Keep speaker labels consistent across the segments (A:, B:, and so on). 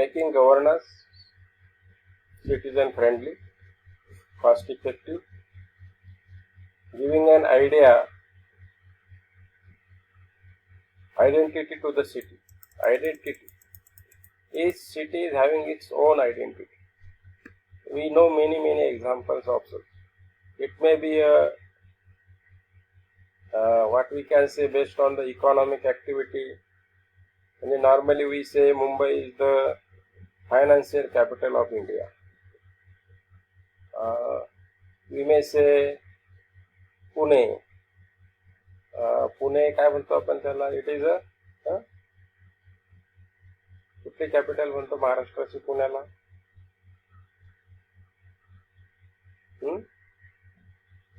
A: making governance citizen friendly, cost effective, giving an identity to the city. Identity. Each city is having its own identity. We know many examples of such. It may be what we can say based on the economic activity. And normally we say Mumbai is the financial capital of India. We may say Pune. Pune काय म्हणतो आपण त्याला? It is a कुठली capital म्हणतो महाराष्ट्राची पुण्याला?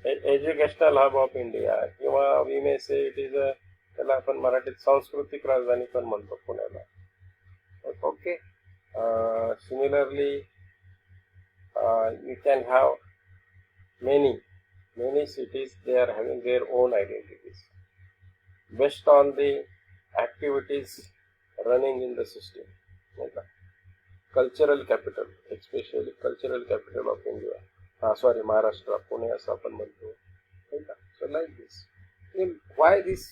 A: Educational hub of India, किंवा we मे से इट इज अ, त्याला आपण मराठीत सांस्कृतिक राजधानी पण म्हणतो पुण्याला. Okay. Similarly you can have many cities, they are having their own identities based on the activities running in the system. Okay. Cultural capital, especially cultural capital of India. Sorry, Maharashtra, Pune असं आपण म्हणतो. Okay. So like this. Why these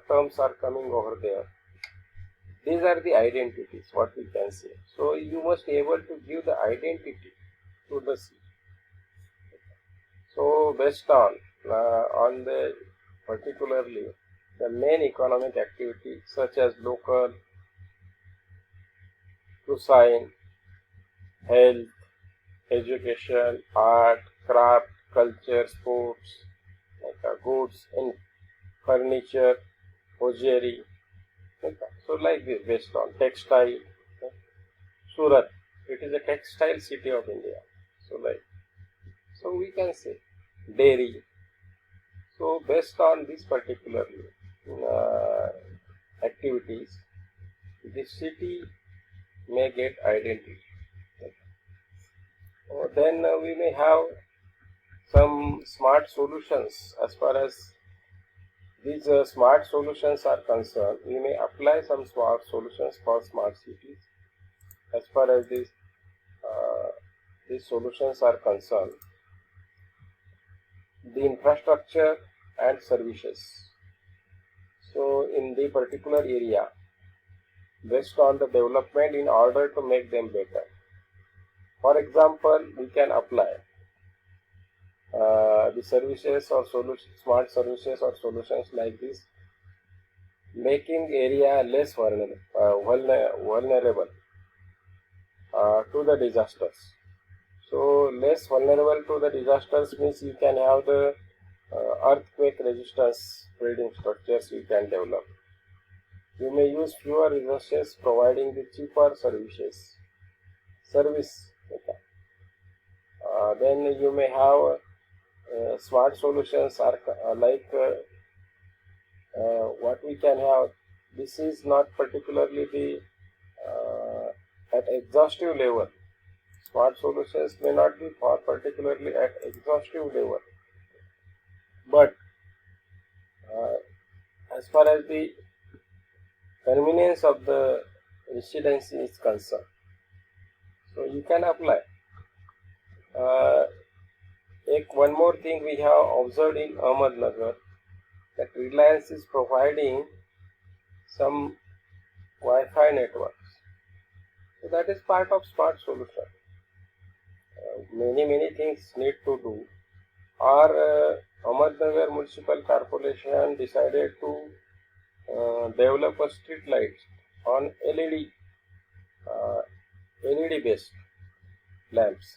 A: terms are coming over there? These are the identities, what we can say. So you must be able to give the identity to the city. So based on the particularly the main economic activity such as local, cuisine, health, education, art, craft, culture, sports, goods and furniture, hosiery. So like this, based on textile. Surat, it is a textile city of India. So we can say dairy. So based on these particular activities, the city may get identity. Then we may have some smart solutions. As far as these smart solutions are concerned, we may apply some smart solutions for smart cities. As far as these solutions are concerned, the infrastructure and services. So in the particular area, based on the development in order to make them better. For example, we can apply the services or smart services or solutions like this, making area less vulnerable to the disasters. So less vulnerable to the disasters means you can have the earthquake resistance building structures you can develop. You may use fewer resources, providing the cheaper service. Okay. Then you may have smart solutions are like what we can have. This is not particularly the at exhaustive level. Smart solutions may not be for particularly at exhaustive level, but as far as the convenience of the residency is concerned, so you can apply. One more thing we have observed in Ahmednagar, that Reliance is providing some Wi-Fi networks. So that is part of smart solution. Many things need to do. Or Ahmednagar Municipal Corporation decided to develop a street light on LED based lamps.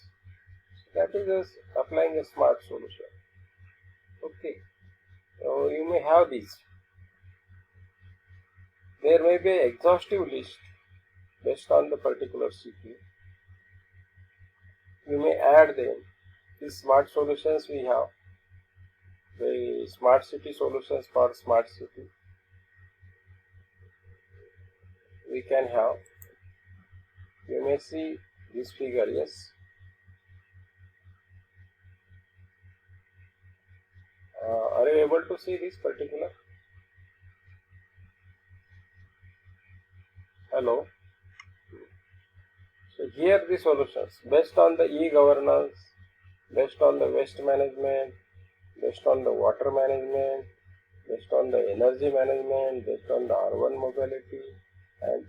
A: That is just applying a smart solution. Okay. So you may have these. There may be an exhaustive list based on the particular city. You may add them. These smart solutions we have. The smart city solutions for smart city. We can have. You may see this figure, yes. Are you able to see this particular? Hello. here the solutions based on the e-governance, based on the waste management, based on the water management, based on the energy management, based on the urban mobility, and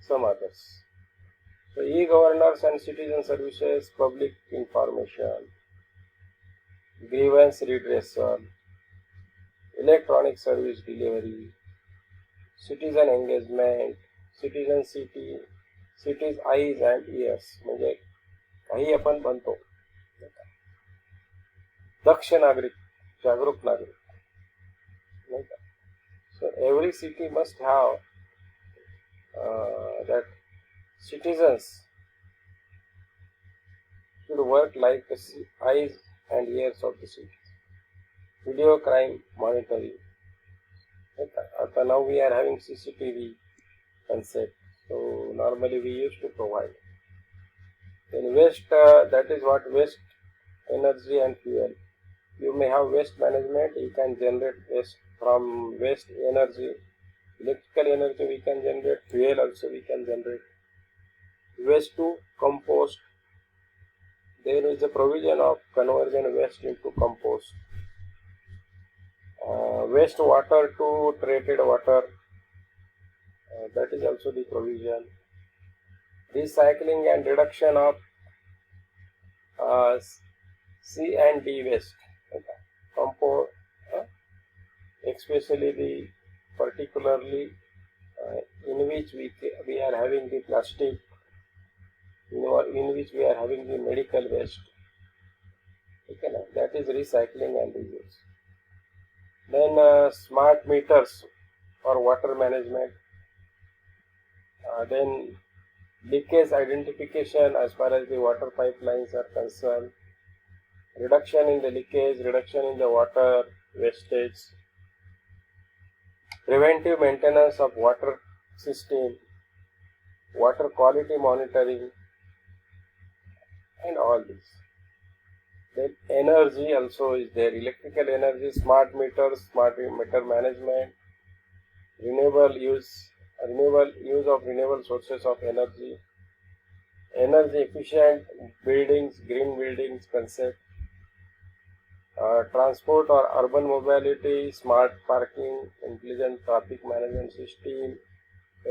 A: some others. So e-governance and citizen services, public information, grievance redressal, electronic service delivery, citizen engagement, citizen city, cities eyes and ears, म्हणजे काही आपण बनतो दक्ष नागरिक, जागरूक नागरिक, नाही का? So every city must have that citizens should work like the eyes and ears of the city. Video crime monitoring. Now we are having CCTV concept. So normally we used to provide. Then waste, that is what waste, energy and fuel. You may have waste management, you can generate waste from waste energy. Electrical energy we can generate, fuel also we can generate. Waste to compost. There is a provision of conversion waste into compost. Waste water to treated water, that is also the provision. Recycling and reduction of C and D waste, compost, especially the particularly in which we are having the plastic, in which we are having the medical waste. Okay, that is recycling and reuse. Then smart meters for water management. Then leakage identification as far as the water pipelines are concerned. Reduction in the leakage, reduction in the water wastage. Preventive maintenance of water system, water quality monitoring, and all this. Then energy also is there, electrical energy, smart meters, smart meter management, renewable use of renewable sources of energy, energy efficient buildings, green buildings concept, transport or urban mobility, smart parking, intelligent traffic management system,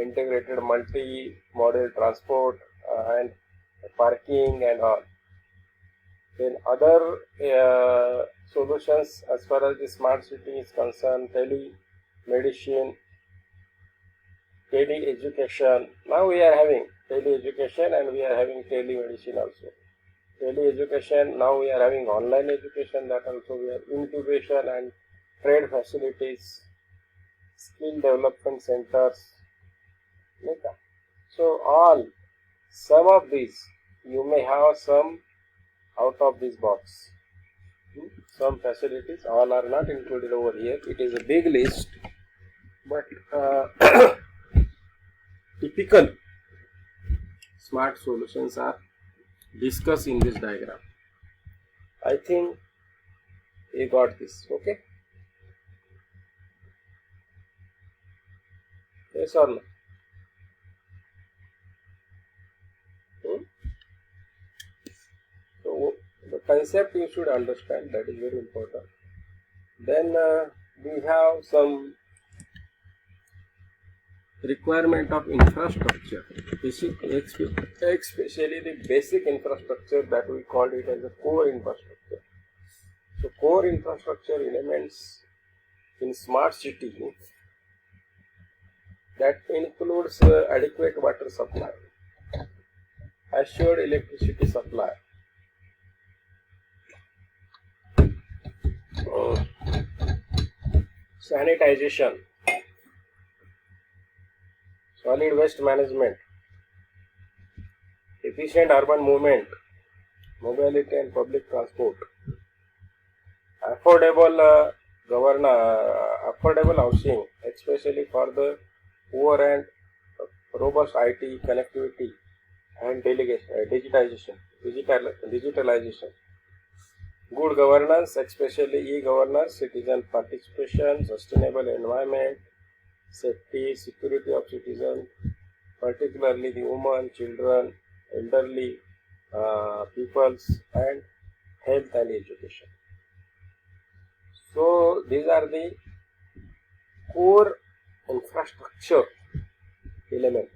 A: integrated multi-modal transport and parking and all. Then other solutions as far as the smart city is concerned, telemedicine, tele-education. Now we are having tele-education and we are having telemedicine also. Tele-education, now we are having online education, that also we have incubation and trade facilities, skill development centers. So some of these, you may have some out of this box. Some facilities, all are not included over here. It is a big list, but typical smart solutions are discussed in this diagram. I think you got this, okay? Yes or no? So the concept you should understand, that is very important. Then we have some requirement of infrastructure, especially the basic infrastructure, that we called it as a core infrastructure. So core infrastructure elements in smart city, that includes adequate water supply, assured electricity supply, sanitization, solid waste management, efficient urban movement, mobility and public transport, affordable affordable housing, especially for the poor, and robust IT connectivity and digitalization, good governance, especially e-governance, citizen participation, sustainable environment, safety, security of citizens, particularly the women, children, elderly peoples, and health and education. So these are the core infrastructure element.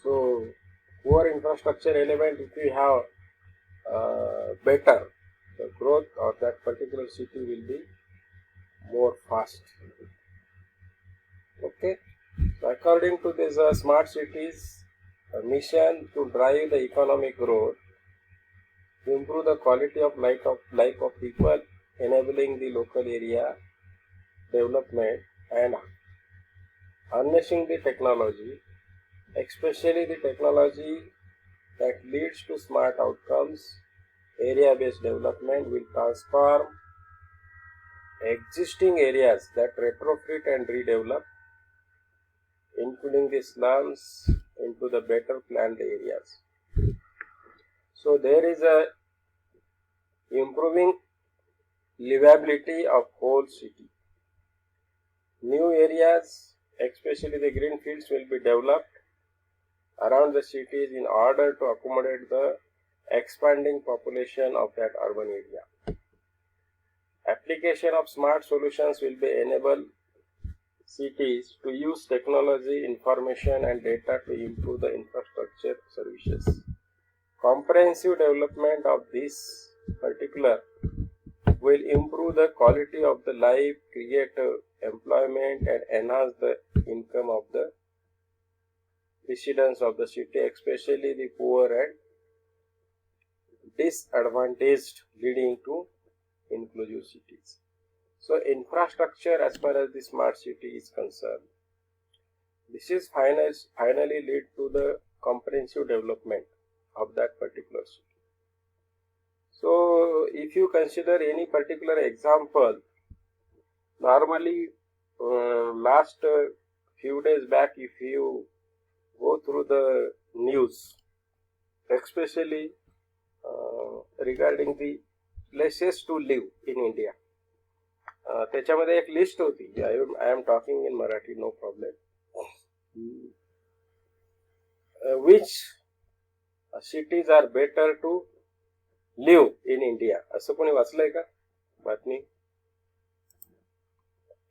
A: So core infrastructure element, if we have better, the growth of that particular city will be more fast. Okay. So according to this smart cities mission to drive the economic growth, to improve the quality of life of people, enabling the local area development, and harnessing the technology, especially the technology that leads to smart outcomes. Area-based development will transform existing areas that retrofit and redevelop, including the slums, into the better planned areas. So there is a improving livability of whole city. New areas, especially the green fields, will be developed around the cities in order to accommodate the expanding population of that urban area. Application of smart solutions will be enable cities to use technology, information and data to improve the infrastructure services. Comprehensive development of this particular will improve the quality of the life, create employment and enhance the income of the residents of the city, especially the poor and disadvantaged, leading to inclusive cities. So infrastructure as far as the smart city is concerned, this is finally lead to the comprehensive development of that particular city. So if you consider any particular example, normally last few days back, if you go through the news, especially regarding the places to live in India, त्याच्यामध्ये एक list होती. I am talking in Marathi, no problem. Which cities are better to live in India? असं कोणी वाचलंय का बातमी?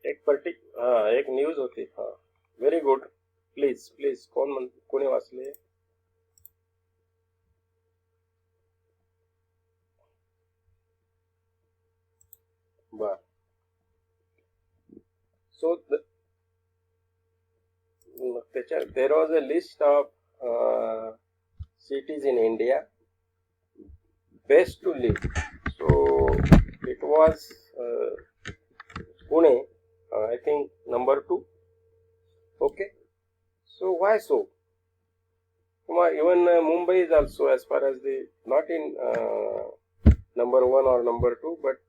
A: एक news होती. Very good. प्लीज कोणी वाचले? बर. So there was a list of cities in India best to live. So it was Pune, I think number 2. Okay. So why so? Even Mumbai is also, as far as the not in number 1 or number 2, but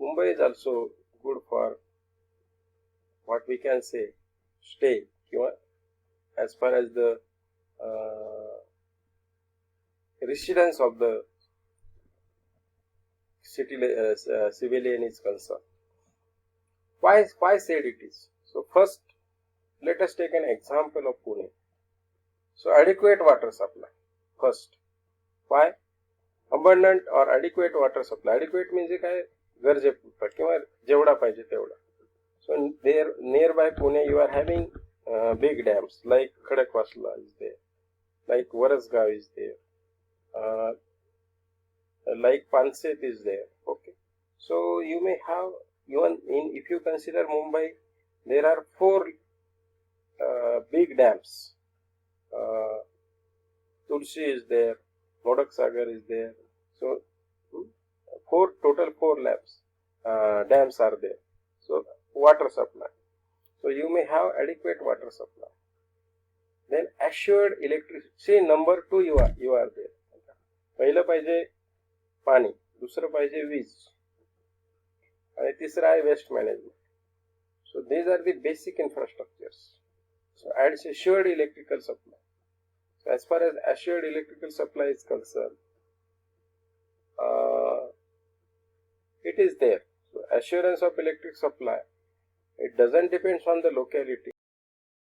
A: Mumbai is also good for what we can say stay. As far as the residence of the city civilian is concerned. Why said it is? So first, let us take an example of Pune. So adequate water supply. First, why? Abundant or adequate water supply. Adequate means काय गरजेपुरता किंवा जेवढा पाहिजे तेवढा. So there nearby Pune you are having big dams like Khadakwasla is there, like Warasgaon is there, like Panset is there. Okay. So you may have even if you consider Mumbai, there are 4 big dams. Tulsi is there, Modak Sagar is there. So total 4 dams are there. So water supply. So you may have adequate water supply. Then assured electricity. See, number 2 you are there. पहिलं पाहिजे पाणी, दुसरं पाहिजे वीज, आणि तिसरं आहे waste management. So these are the basic infrastructures. So adds assured electrical supply. So as far as assured electrical supply is concerned, it is there. So assurance of electric supply, it doesn't depend on the locality.